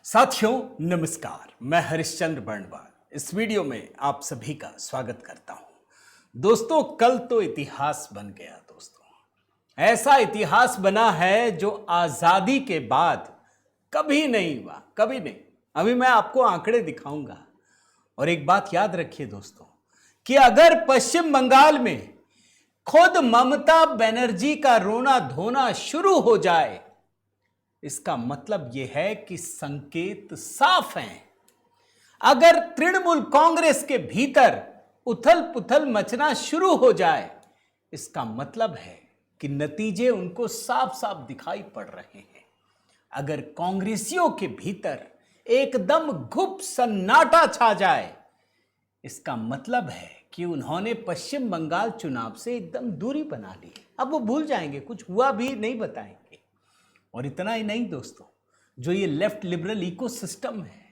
साथियों नमस्कार, मैं हरिश्चंद्र बर्णवाल इस वीडियो में आप सभी का स्वागत करता हूं। दोस्तों, कल तो इतिहास बन गया। दोस्तों, ऐसा इतिहास बना है जो आजादी के बाद कभी नहीं हुआ, कभी नहीं। अभी मैं आपको आंकड़े दिखाऊंगा और एक बात याद रखिए दोस्तों कि अगर पश्चिम बंगाल में खुद ममता बनर्जी का रोना धोना शुरू हो जाए, इसका मतलब यह है कि संकेत साफ हैं। अगर तृणमूल कांग्रेस के भीतर उथल पुथल मचना शुरू हो जाए, इसका मतलब है कि नतीजे उनको साफ साफ दिखाई पड़ रहे हैं। अगर कांग्रेसियों के भीतर एकदम गुप सन्नाटा छा जाए, इसका मतलब है कि उन्होंने पश्चिम बंगाल चुनाव से एकदम दूरी बना ली। अब वो भूल जाएंगे, कुछ हुआ भी नहीं बताएंगे। और इतना ही नहीं दोस्तों, जो ये लेफ्ट लिबरल इकोसिस्टम है,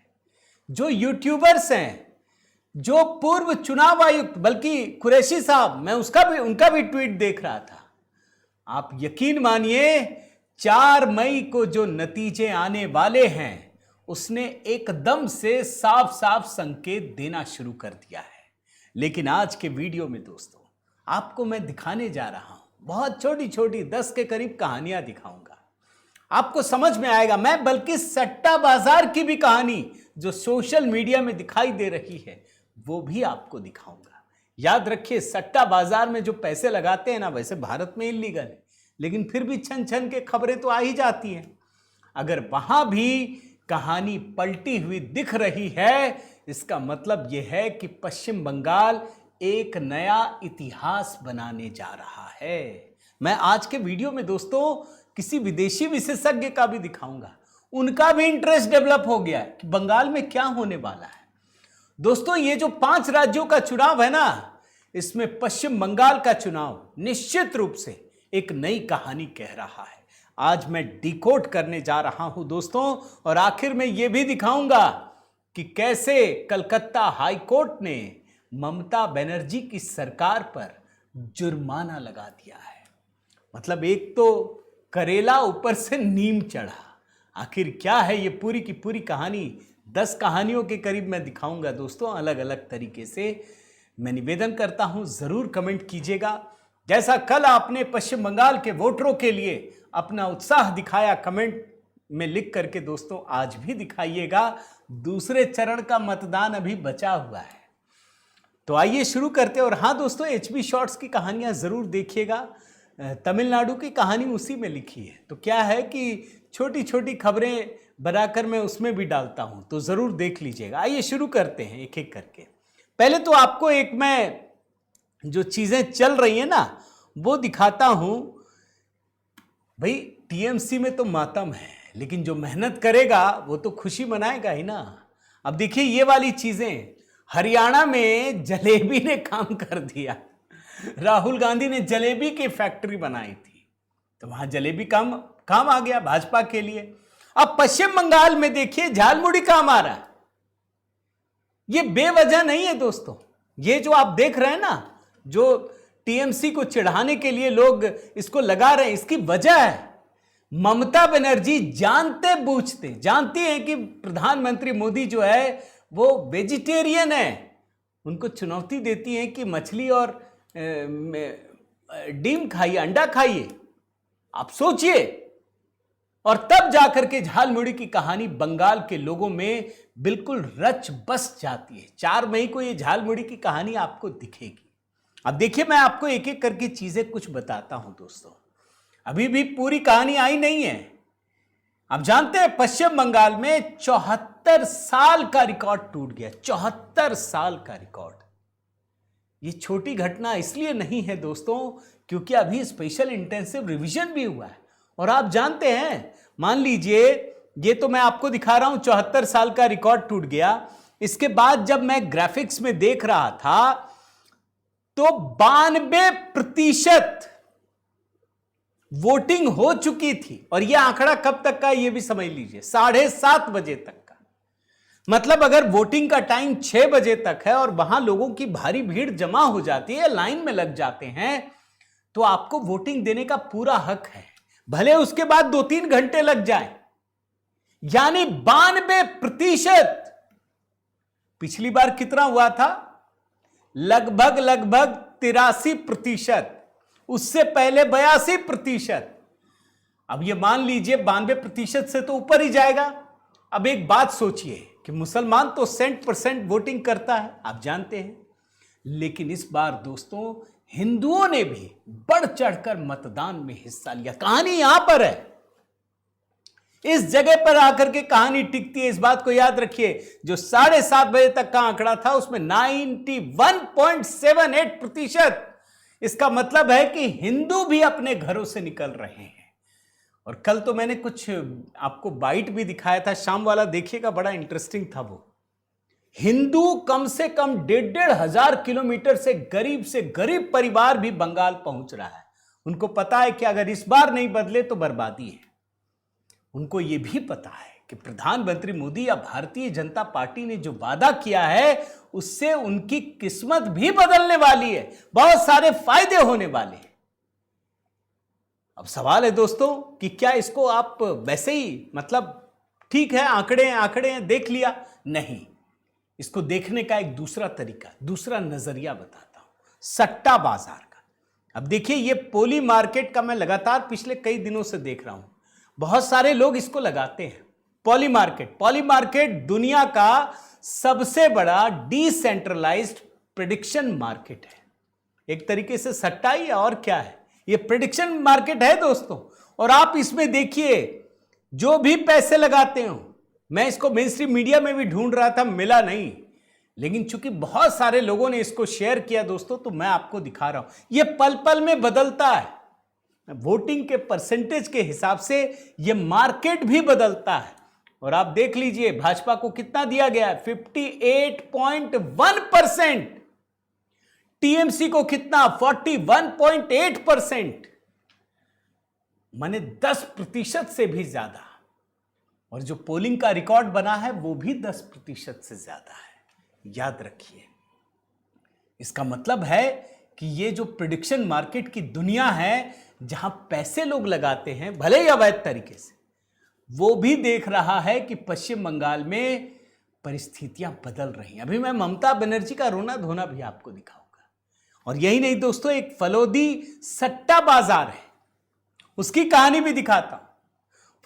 जो यूट्यूबर्स हैं, जो पूर्व चुनाव आयुक्त, बल्कि कुरैशी साहब, मैं उनका भी ट्वीट देख रहा था। आप यकीन मानिए 4 मई को जो नतीजे आने वाले हैं, उसने एकदम से साफ साफ संकेत देना शुरू कर दिया है। लेकिन आज के वीडियो में दोस्तों आपको मैं दिखाने जा रहा हूं, बहुत छोटी छोटी 10 के करीब कहानियां दिखाऊंगा। आपको समझ में आएगा। मैं बल्कि सट्टा बाजार की भी कहानी जो सोशल मीडिया में दिखाई दे रही है, वो भी आपको दिखाऊंगा। याद रखिए, सट्टा बाजार में जो पैसे लगाते हैं ना, वैसे भारत में इल्लीगल है, लेकिन फिर भी छन छन के खबरें तो आ ही जाती हैं। अगर वहां भी कहानी पलटी हुई दिख रही है, इसका मतलब यह है कि पश्चिम बंगाल एक नया इतिहास बनाने जा रहा है। मैं आज के वीडियो में दोस्तों किसी विदेशी विशेषज्ञ का भी दिखाऊंगा। उनका भी इंटरेस्ट डेवलप हो गया है कि बंगाल में क्या होने वाला है। दोस्तों, ये जो 5 राज्यों का चुनाव है ना, इसमें पश्चिम बंगाल का चुनाव निश्चित रूप से एक नई कहानी कह रहा है। आज मैं डिकोड करने जा रहा हूं दोस्तों, और आखिर में यह भी दिखाऊंगा कि कैसे कलकत्ता हाई कोर्ट ने ममता बनर्जी की सरकार पर जुर्माना लगा दिया है। मतलब एक तो करेला ऊपर से नीम चढ़ा। आखिर क्या है ये पूरी की पूरी कहानी? 10 कहानियों के करीब मैं दिखाऊंगा दोस्तों, अलग अलग तरीके से। मैं निवेदन करता हूं, जरूर कमेंट कीजिएगा। जैसा कल आपने पश्चिम बंगाल के वोटरों के लिए अपना उत्साह दिखाया कमेंट में लिख करके, दोस्तों आज भी दिखाइएगा। दूसरे चरण का मतदान अभी बचा हुआ है। तो आइए शुरू करते हैं। और हाँ दोस्तों, HB शॉर्ट्स की कहानियां जरूर देखिएगा। तमिलनाडु की कहानी उसी में लिखी है। तो क्या है कि छोटी छोटी खबरें बनाकर मैं उसमें भी डालता हूं, तो जरूर देख लीजिएगा। आइए शुरू करते हैं एक एक करके। पहले तो आपको एक मैं जो चीजें चल रही हैं ना, वो दिखाता हूं। भाई, TMC में तो मातम है, लेकिन जो मेहनत करेगा वो तो खुशी मनाएगा ही ना। अब देखिए ये वाली चीजें, हरियाणा में जलेबी ने काम कर दिया। राहुल गांधी ने जलेबी की फैक्ट्री बनाई थी, तो वहां जलेबी काम आ गया भाजपा के लिए। अब पश्चिम बंगाल में देखिए झालमुड़ी काम आ रहा है। ये बेवजह नहीं है दोस्तों। ये जो आप देख रहे हैं ना, जो TMC को चिढ़ाने के लिए लोग इसको लगा रहे हैं, इसकी वजह है ममता बनर्जी जानती हैं कि प्रधानमंत्री मोदी जो है वो वेजिटेरियन है। उनको चुनौती देती हैं कि मछली और डीम खाइए, अंडा खाइए। आप सोचिए। और तब जाकर के झालमुड़ी की कहानी बंगाल के लोगों में बिल्कुल रच बस जाती है। 4 मई को ये झालमुड़ी की कहानी आपको दिखेगी। अब देखिए, मैं आपको एक एक करके चीजें कुछ बताता हूं दोस्तों। अभी भी पूरी कहानी आई नहीं है। आप जानते हैं पश्चिम बंगाल में 74 साल का रिकॉर्ड टूट गया। 74 साल का रिकॉर्ड। ये छोटी घटना इसलिए नहीं है दोस्तों, क्योंकि अभी स्पेशल इंटेंसिव रिवीजन भी हुआ है। और आप जानते हैं, मान लीजिए ये तो मैं आपको दिखा रहा हूं, 74 साल का रिकॉर्ड टूट गया। इसके बाद जब मैं ग्राफिक्स में देख रहा था, तो 92% वोटिंग हो चुकी थी। और यह आंकड़ा कब तक का, यह भी समझ लीजिए, 7:30 बजे तक का। मतलब अगर वोटिंग का टाइम 6 बजे तक है और वहां लोगों की भारी भीड़ जमा हो जाती है, लाइन में लग जाते हैं, तो आपको वोटिंग देने का पूरा हक है, भले उसके बाद 2-3 घंटे लग जाए। यानी 92%। पिछली बार कितना हुआ था? लगभग 83%। उससे पहले 82%। अब ये मान लीजिए 92% से तो ऊपर ही जाएगा। अब एक बात सोचिए कि मुसलमान तो 100% वोटिंग करता है, आप जानते हैं, लेकिन इस बार दोस्तों हिंदुओं ने भी बढ़ चढ़कर मतदान में हिस्सा लिया। कहानी यहां पर है, इस जगह पर आकर के कहानी टिकती है। इस बात को याद रखिए, जो 7:30 बजे तक का आंकड़ा था उसमें 91.78%। इसका मतलब है कि हिंदू भी अपने घरों से निकल रहे हैं। और कल तो मैंने कुछ आपको बाइट भी दिखाया था, शाम वाला देखिएगा, बड़ा इंटरेस्टिंग था वो। हिंदू कम से कम 1,500 किलोमीटर से गरीब परिवार भी बंगाल पहुंच रहा है। उनको पता है कि अगर इस बार नहीं बदले तो बर्बादी है। उनको यह भी पता है कि प्रधानमंत्री मोदी या भारतीय जनता पार्टी ने जो वादा किया है उससे उनकी किस्मत भी बदलने वाली है, बहुत सारे फायदे होने वाले हैं। अब सवाल है दोस्तों कि क्या इसको आप वैसे ही, मतलब ठीक है आंकड़े हैं देख लिया, नहीं, इसको देखने का एक दूसरा तरीका, दूसरा नजरिया बताता हूं, सट्टा बाजार का। अब देखिए, ये पोली मार्केट का मैं लगातार पिछले कई दिनों से देख रहा हूं, बहुत सारे लोग इसको लगाते हैं। पॉली मार्केट दुनिया का सबसे बड़ा डिसेंट्रलाइज्ड प्रेडिक्शन मार्केट है। एक तरीके से सट्टा ही है, और क्या है, ये प्रेडिक्शन मार्केट है दोस्तों। और आप इसमें देखिए, जो भी पैसे लगाते हो, मैं इसको मेन स्ट्रीम मीडिया में भी ढूंढ रहा था, मिला नहीं, लेकिन चूंकि बहुत सारे लोगों ने इसको शेयर किया दोस्तों, तो मैं आपको दिखा रहा हूं। ये पल पल में बदलता है, वोटिंग के परसेंटेज के हिसाब से ये मार्केट भी बदलता है। और आप देख लीजिए भाजपा को कितना दिया गया है, 58.1%। टीएमसी को कितना, 41.8%, माने 10% से भी ज्यादा। और जो पोलिंग का रिकॉर्ड बना है वो भी 10% से ज्यादा है। याद रखिए, इसका मतलब है कि ये जो प्रेडिक्शन मार्केट की दुनिया है, जहां पैसे लोग लगाते हैं भले ही अवैध तरीके से, वो भी देख रहा है कि पश्चिम बंगाल में परिस्थितियां बदल रही हैं। अभी मैं ममता बनर्जी का रोना धोना भी आपको दिखाऊंगा। और यही नहीं दोस्तों, एक फलोदी सट्टा बाजार है, उसकी कहानी भी दिखाता हूं।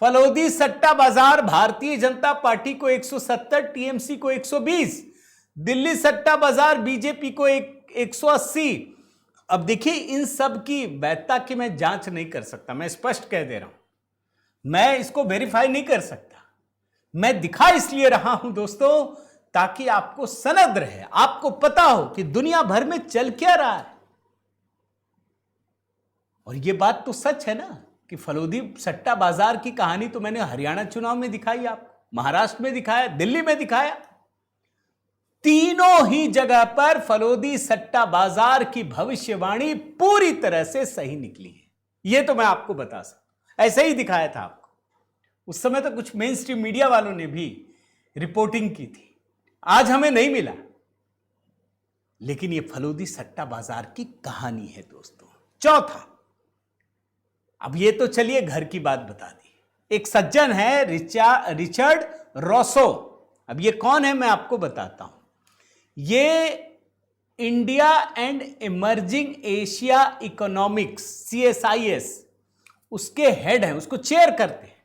फलोदी सट्टा बाजार भारतीय जनता पार्टी को 170, टीएमसी को 120, दिल्ली सट्टा बाजार बीजेपी को 180। अब देखिए, इन सब की वैधता की मैं जांच नहीं कर सकता, मैं स्पष्ट कह दे रहा हूं, मैं इसको वेरीफाई नहीं कर सकता। मैं दिखा इसलिए रहा हूं दोस्तों, ताकि आपको सनद रहे, आपको पता हो कि दुनिया भर में चल क्या रहा है। और यह बात तो सच है ना कि फलोदी सट्टा बाजार की कहानी तो मैंने हरियाणा चुनाव में दिखाई, आपको महाराष्ट्र में दिखाया, दिल्ली में दिखाया। तीनों ही जगह पर फलोदी सट्टा बाजार की भविष्यवाणी पूरी तरह से सही निकली है। यह तो मैं आपको बता सकता, ऐसे ही दिखाया था आपको। उस समय तो कुछ मेन स्ट्रीम मीडिया वालों ने भी रिपोर्टिंग की थी, आज हमें नहीं मिला, लेकिन यह फलोदी सट्टा बाजार की कहानी है दोस्तों। चौथा, अब ये तो चलिए घर की बात बता दी। एक सज्जन है रिचर्ड रोसो। अब ये कौन है मैं आपको बताता हूं। ये India and emerging Asia economics CSIS उसके हेड हैं, उसको चेयर करते हैं।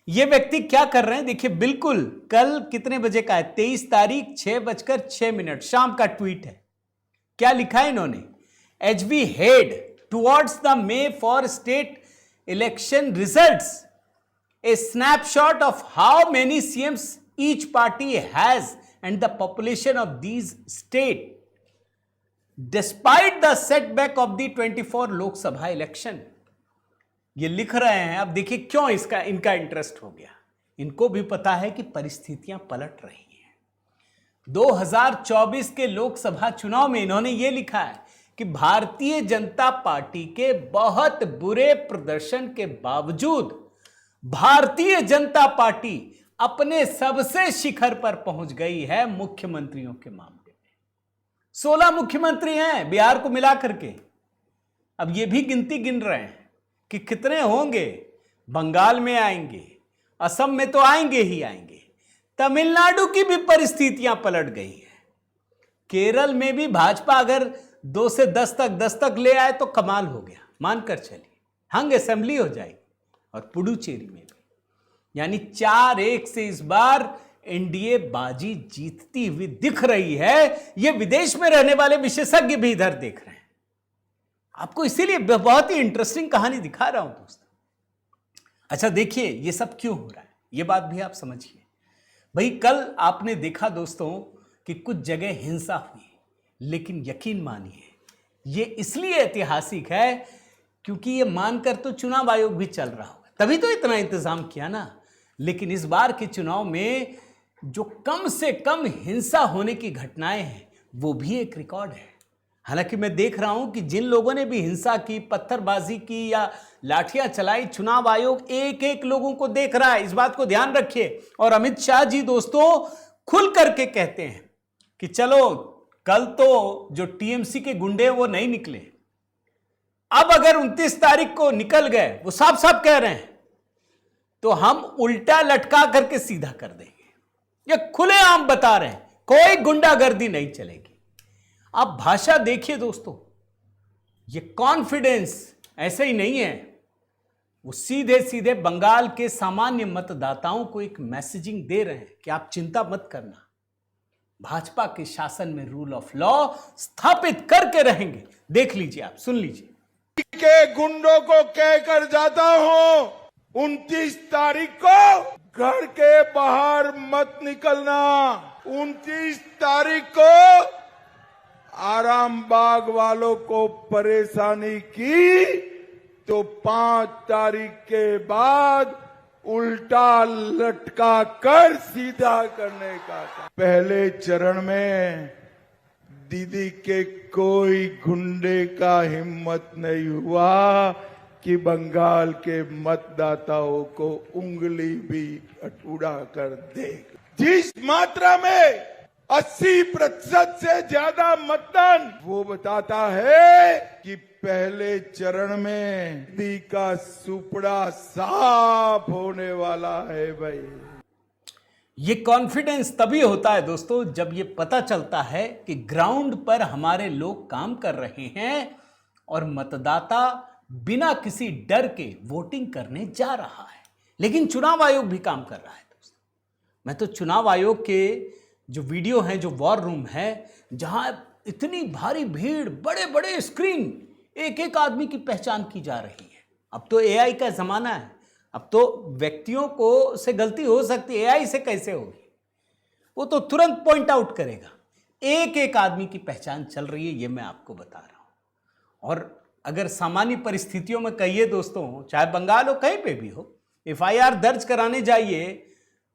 ये व्यक्ति क्या कर रहे हैं देखिए, बिल्कुल कल कितने बजे का है, 23 तारीख 6:06 शाम का ट्वीट है। क्या लिखा है इन्होंने, as we head towards the May for state election results, a snapshot of how many CMs each party has and the population of these states despite the setback of the 24 Lok Sabha election। ये लिख रहे हैं। अब देखिए क्यों इनका interest हो गया। इनको भी पता है कि परिस्थितियां पलट रही हैं। 2024 के लोकसभा चुनाव में इन्होंने ये लिखा है कि भारतीय जनता पार्टी के बहुत बुरे प्रदर्शन के बावजूद भारतीय जनता पार्टी अपने सबसे शिखर पर पहुंच गई है मुख्यमंत्रियों के मामले में। 16 मुख्यमंत्री हैं बिहार को मिला करके। अब ये भी गिनती गिन रहे हैं कि कितने होंगे, बंगाल में आएंगे, असम में तो आएंगे ही आएंगे। तमिलनाडु की भी परिस्थितियां पलट गई है। केरल में भी भाजपा अगर 2 से 10 तक ले आए तो कमाल हो गया, मानकर चलिए, हंग असेंबली हो जाएगी। और पुडुचेरी में भी, यानी 4-1 से इस बार एनडीए बाजी जीतती हुई दिख रही है। यह विदेश में रहने वाले विशेषज्ञ भी इधर देख रहे हैं। आपको इसीलिए बहुत ही इंटरेस्टिंग कहानी दिखा रहा हूं दोस्तों। अच्छा देखिए, यह सब क्यों हो रहा है, यह बात भी आप समझिए। भाई कल आपने देखा दोस्तों कि कुछ जगह हिंसा हुई, लेकिन यकीन मानिए यह इसलिए ऐतिहासिक है क्योंकि यह मानकर तो चुनाव आयोग भी चल रहा होगा, तभी तो इतना इंतजाम किया ना। लेकिन इस बार के चुनाव में जो कम से कम हिंसा होने की घटनाएं हैं वो भी एक रिकॉर्ड है। हालांकि मैं देख रहा हूं कि जिन लोगों ने भी हिंसा की, पत्थरबाजी की या लाठियां चलाई, चुनाव आयोग एक एक लोगों को देख रहा है, इस बात को ध्यान रखिए। और अमित शाह जी दोस्तों खुल करके कहते हैं कि चलो कल तो जो टीएमसी के गुंडे वो नहीं निकले, अब अगर 29 तारीख को निकल गए, वो साफ साफ कह रहे हैं, तो हम उल्टा लटका करके सीधा कर देंगे। ये खुलेआम बता रहे हैं, कोई गुंडागर्दी नहीं चलेगी। आप भाषा देखिए दोस्तों, ये कॉन्फिडेंस ऐसे ही नहीं है, वो सीधे सीधे बंगाल के सामान्य मतदाताओं को एक मैसेजिंग दे रहे हैं कि आप चिंता मत करना, भाजपा के शासन में रूल ऑफ लॉ स्थापित करके रहेंगे। देख लीजिए, आप सुन लीजिए। के गुंडों को कहकर जाता हूं, 29 तारीख को घर के बाहर मत निकलना। 29 तारीख को आराम बाग वालों को परेशानी की तो 5 तारीख के बाद उल्टा लटका कर सीधा करने का था। पहले चरण में दीदी के कोई गुंडे का हिम्मत नहीं हुआ कि बंगाल के मतदाताओं को उंगली भी उड़ा कर दे। जिस मात्रा में 80% से ज्यादा मतदान, वो बताता है कि पहले चरण में दीदी का सुपड़ा साफ होने वाला है। भाई ये कॉन्फिडेंस तभी होता है दोस्तों जब ये पता चलता है कि ग्राउंड पर हमारे लोग काम कर रहे हैं और मतदाता बिना किसी डर के वोटिंग करने जा रहा है। लेकिन चुनाव आयोग भी काम कर रहा है दोस्तों। मैं तो चुनाव आयोग के जो वीडियो हैं, जो वॉर रूम है, जहां इतनी भारी भीड़, बड़े बड़े स्क्रीन, एक एक आदमी की पहचान की जा रही है। अब तो एआई का जमाना है, अब तो व्यक्तियों को से गलती हो सकती है, एआई से कैसे होगी, वो तो तुरंत पॉइंट आउट करेगा। एक एक आदमी की पहचान चल रही है, ये मैं आपको बता रहा हूं। और अगर सामान्य परिस्थितियों में कहिए दोस्तों, चाहे बंगाल हो, कहीं पे भी हो, एफआईआर दर्ज कराने जाइए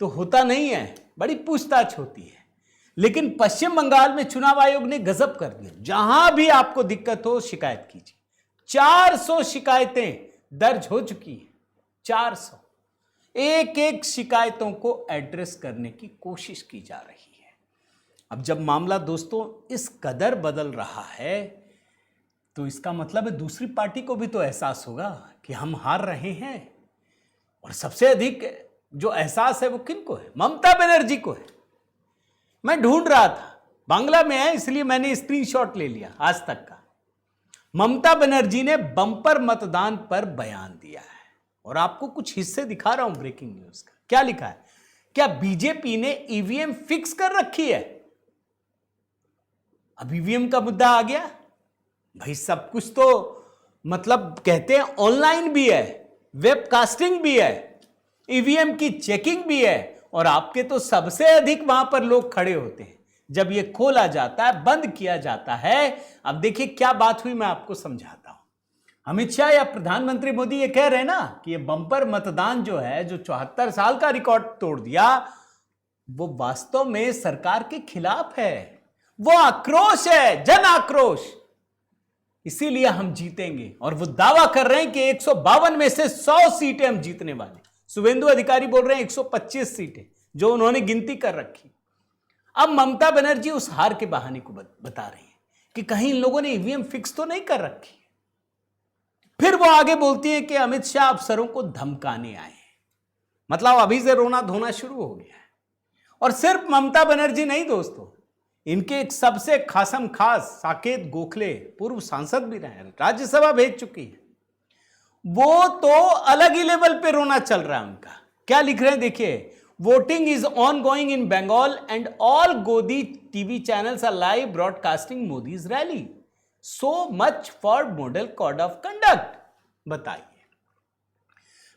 तो होता नहीं है, बड़ी पूछताछ होती है। लेकिन पश्चिम बंगाल में चुनाव आयोग ने गजब कर दिया। जहां भी आपको दिक्कत हो शिकायत कीजिए। 400 शिकायतें दर्ज हो चुकी हैं, 400। एक एक शिकायतों को एड्रेस करने की कोशिश की जा रही है। अब जब मामला दोस्तों इस कदर बदल रहा है तो इसका मतलब है दूसरी पार्टी को भी तो एहसास होगा कि हम हार रहे हैं। और सबसे अधिक जो एहसास है वो किनको है? ममता बनर्जी को है। मैं ढूंढ रहा था, बांग्ला में है इसलिए मैंने स्क्रीनशॉट ले लिया आज तक का। ममता बनर्जी ने बम्पर मतदान पर बयान दिया है और आपको कुछ हिस्से दिखा रहा हूं ब्रेकिंग न्यूज का। क्या लिखा है? क्या बीजेपी ने ईवीएम फिक्स कर रखी है? अब ईवीएम का मुद्दा आ गया। भाई सब कुछ तो मतलब कहते हैं ऑनलाइन भी है, वेबकास्टिंग भी है, ईवीएम की चेकिंग भी है और आपके तो सबसे अधिक वहां पर लोग खड़े होते हैं जब ये खोला जाता है, बंद किया जाता है। अब देखिए क्या बात हुई, मैं आपको समझाता हूं। अमित शाह या प्रधानमंत्री मोदी ये कह रहे हैं ना कि ये बम्पर मतदान जो है, जो 74 साल का रिकॉर्ड तोड़ दिया, वो वास्तव में सरकार के खिलाफ है। वो आक्रोश है, जन आक्रोश। इसीलिए हम जीतेंगे। और वो दावा कर रहे हैं कि 152 में से 100 सीटें हम जीतने वाले। शुभेंदु अधिकारी बोल रहे हैं 125 सीटें जो उन्होंने गिनती कर रखी। अब ममता बनर्जी उस हार के बहाने को बता रही है कि कहीं इन लोगों ने ईवीएम फिक्स तो नहीं कर रखी। फिर वो आगे बोलती है कि अमित शाह अफसरों को धमकाने आए हैं। मतलब अभी से रोना धोना शुरू हो गया है। और सिर्फ ममता बनर्जी नहीं दोस्तों, इनके एक सबसे खासम खास साकेत गोखले, पूर्व सांसद भी रहे हैं, राज्यसभा भेज चुकी है, वो तो अलग ही लेवल पे रोना चल रहा है उनका। क्या लिख रहे हैं देखिए, voting is on going in Bengal and all गोदी TV channels are live broadcasting Modi's rally, so much for model code of conduct. बताइए,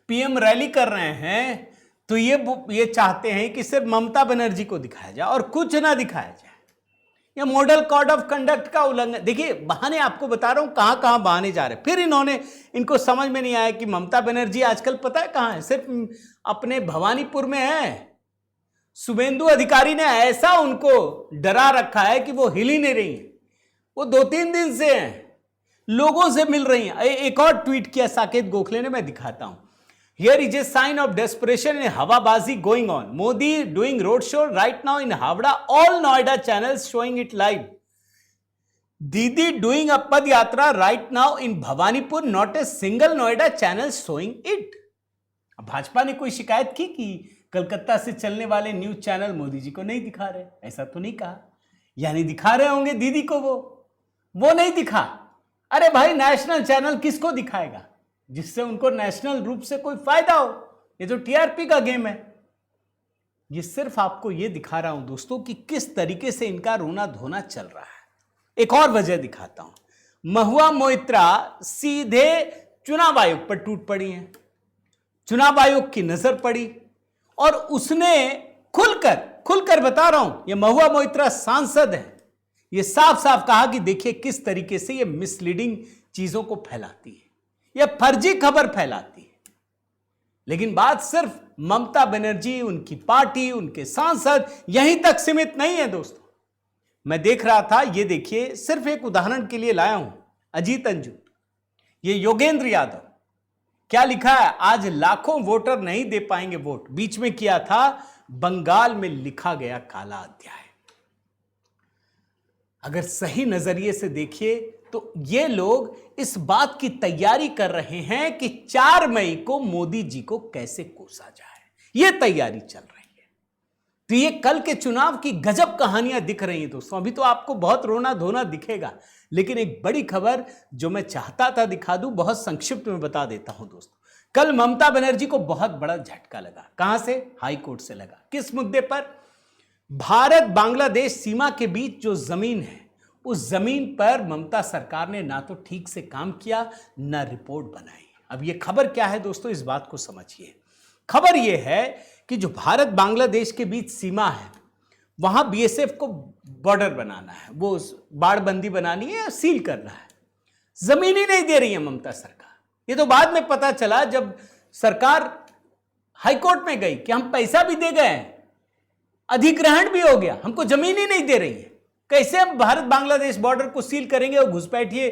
पीएम रैली कर रहे हैं तो ये चाहते हैं कि सिर्फ ममता बनर्जी को दिखाया जाए और कुछ ना दिखाया जाए। ये मॉडल कोड ऑफ कंडक्ट का उल्लंघन। देखिए, बहाने आपको बता रहा हूं, कहां कहां बहाने जा रहे हैं। फिर इनको समझ में नहीं आया कि ममता बनर्जी आजकल पता है कहां है, सिर्फ अपने भवानीपुर में है। शुभेंदु अधिकारी ने ऐसा उनको डरा रखा है कि वो हिल ही नहीं रही है। वो 2-3 दिन से हैं, लोगों से मिल रही हैं। एक और ट्वीट किया साकेत गोखले ने, मैं दिखाता हूं। Here is a sign of desperation in Hawabazi going on. Modi doing roadshow right now in Havda. All Noida channels showing it live. Didi doing a pad yatra right now in Bhawanipur. Not a single Noida channel showing it. अब भाजपा ने कोई शिकायत की कि कलकत्ता से चलने वाले news channel Modi ji को नहीं दिखा रहे? ऐसा तो नहीं कहा। यानी दिखा रहे होंगे दीदी को, वो नहीं दिखा। अरे भाई, नेशनल चैनल किसको दिखाएगा जिससे उनको नेशनल रूप से कोई फायदा हो? ये तो टीआरपी का गेम है। ये सिर्फ आपको ये दिखा रहा हूं दोस्तों कि किस तरीके से इनका रोना धोना चल रहा है। एक और वजह दिखाता हूं। महुआ मोइत्रा सीधे चुनाव आयोग पर टूट पड़ी हैं। चुनाव आयोग की नजर पड़ी और उसने खुलकर बता रहा हूं, ये महुआ मोइत्रा सांसद है, ये साफ साफ कहा कि देखिए किस तरीके से ये मिसलीडिंग चीजों को फैलाती है, यह फर्जी खबर फैलाती है। लेकिन बात सिर्फ ममता बनर्जी, उनकी पार्टी, उनके सांसद यहीं तक सीमित नहीं है दोस्तों। मैं देख रहा था, ये देखिए, सिर्फ एक उदाहरण के लिए लाया हूं, अजीत अंजुम, ये योगेंद्र यादव, क्या लिखा है, आज लाखों वोटर नहीं दे पाएंगे वोट, बीच में किया था, बंगाल में लिखा गया काला अध्याय। अगर सही नजरिए से देखिए तो ये लोग इस बात की तैयारी कर रहे हैं कि 4 मई को मोदी जी को कैसे कोसा जाए, ये तैयारी चल रही है। तो ये कल के चुनाव की गजब कहानियां दिख रही हैं दोस्तों। अभी तो आपको बहुत रोना धोना दिखेगा, लेकिन एक बड़ी खबर जो मैं चाहता था दिखा दूं, बहुत संक्षिप्त में बता देता हूं दोस्तों। कल ममता बनर्जी को बहुत बड़ा झटका लगा। कहां से? हाई कोर्ट से लगा। किस मुद्दे पर? भारत बांग्लादेश सीमा के बीच जो जमीन है, उस जमीन पर ममता सरकार ने ना तो ठीक से काम किया, ना रिपोर्ट बनाई। अब ये खबर क्या है दोस्तों, इस बात को समझिए। खबर ये है कि जो भारत बांग्लादेश के बीच सीमा है, वहां बीएसएफ को बॉर्डर बनाना है, वो बाड़बंदी बनानी है, सील करना है। जमीन ही नहीं दे रही है ममता सरकार। ये तो बाद में पता चला जब सरकार हाईकोर्ट में गई कि हम पैसा भी दे गए, अधिग्रहण भी हो गया, हमको जमीन ही नहीं दे रही है। कैसे हम भारत बांग्लादेश बॉर्डर को सील करेंगे और घुसपैठिए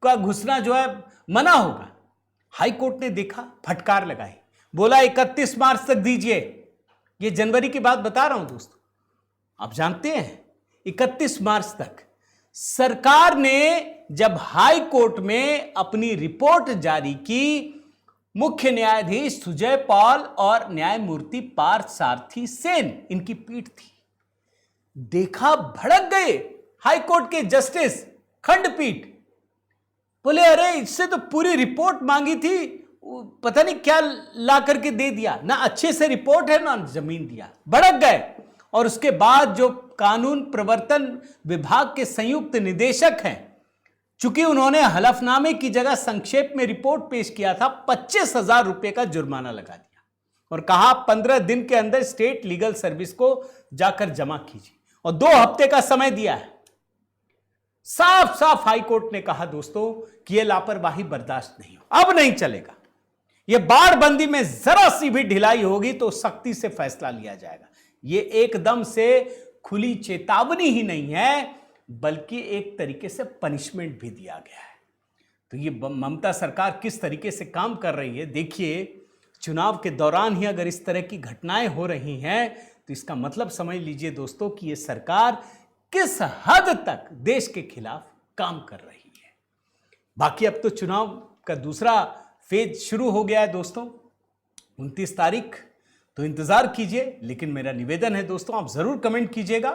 का घुसना जो है मना होगा। हाई कोर्ट ने देखा, फटकार लगाई, बोला 31 मार्च तक दीजिए। ये जनवरी की बात बता रहा हूं दोस्तों। आप जानते हैं 31 मार्च तक सरकार ने जब हाई कोर्ट में अपनी रिपोर्ट जारी की, मुख्य न्यायाधीश सुजय पॉल और न्यायमूर्ति पार्थ सारथी सेन, इनकी पीठ थी, देखा भड़क गए हाई कोर्ट के जस्टिस, खंडपीठ। बोले अरे इससे तो पूरी रिपोर्ट मांगी थी, पता नहीं क्या ला करके दे दिया, ना अच्छे से रिपोर्ट है ना जमीन दिया। भड़क गए। और उसके बाद जो कानून प्रवर्तन विभाग के संयुक्त निदेशक हैं, चूंकि उन्होंने हलफनामे की जगह संक्षेप में रिपोर्ट पेश किया था, 25,000 रुपए का जुर्माना लगा दिया और कहा 15 दिन के अंदर स्टेट लीगल सर्विस को जाकर जमा कीजिए और 2 हफ्ते का समय दिया है। साफ साफ हाईकोर्ट ने कहा दोस्तों कि यह लापरवाही बर्दाश्त नहीं हो, अब नहीं चलेगा। यह बाड़बंदी में जरा सी भी ढिलाई होगी तो सख्ती से फैसला लिया जाएगा। यह एकदम से खुली चेतावनी ही नहीं है, बल्कि एक तरीके से पनिशमेंट भी दिया गया है। तो ये ममता सरकार किस तरीके से काम कर रही है देखिए। चुनाव के दौरान ही अगर इस तरह की घटनाएं हो रही हैं तो इसका मतलब समझ लीजिए दोस्तों कि ये सरकार किस हद तक देश के खिलाफ काम कर रही है। बाकी अब तो चुनाव का दूसरा फेज शुरू हो गया है दोस्तों। 29 तारीख तो इंतजार कीजिए। लेकिन मेरा निवेदन है दोस्तों, आप जरूर कमेंट कीजिएगा।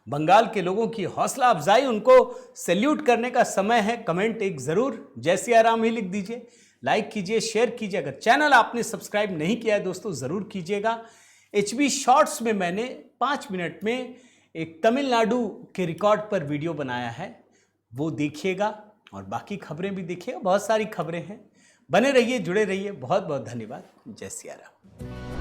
बंगाल के लोगों की हौसला अफजाई, उनको सैल्यूट करने का समय है। कमेंट एक जरूर जय सिया राम ही लिख दीजिए। लाइक कीजिए, शेयर कीजिए। अगर चैनल आपने सब्सक्राइब नहीं किया है दोस्तों, जरूर कीजिएगा। HB शॉर्ट्स में मैंने 5 मिनट में एक तमिलनाडु के रिकॉर्ड पर वीडियो बनाया है, वो देखिएगा। और बाकी खबरें भी देखिएगा, बहुत सारी खबरें हैं। बने रहिए, जुड़े रहिए। बहुत बहुत धन्यवाद। जय सिया राम।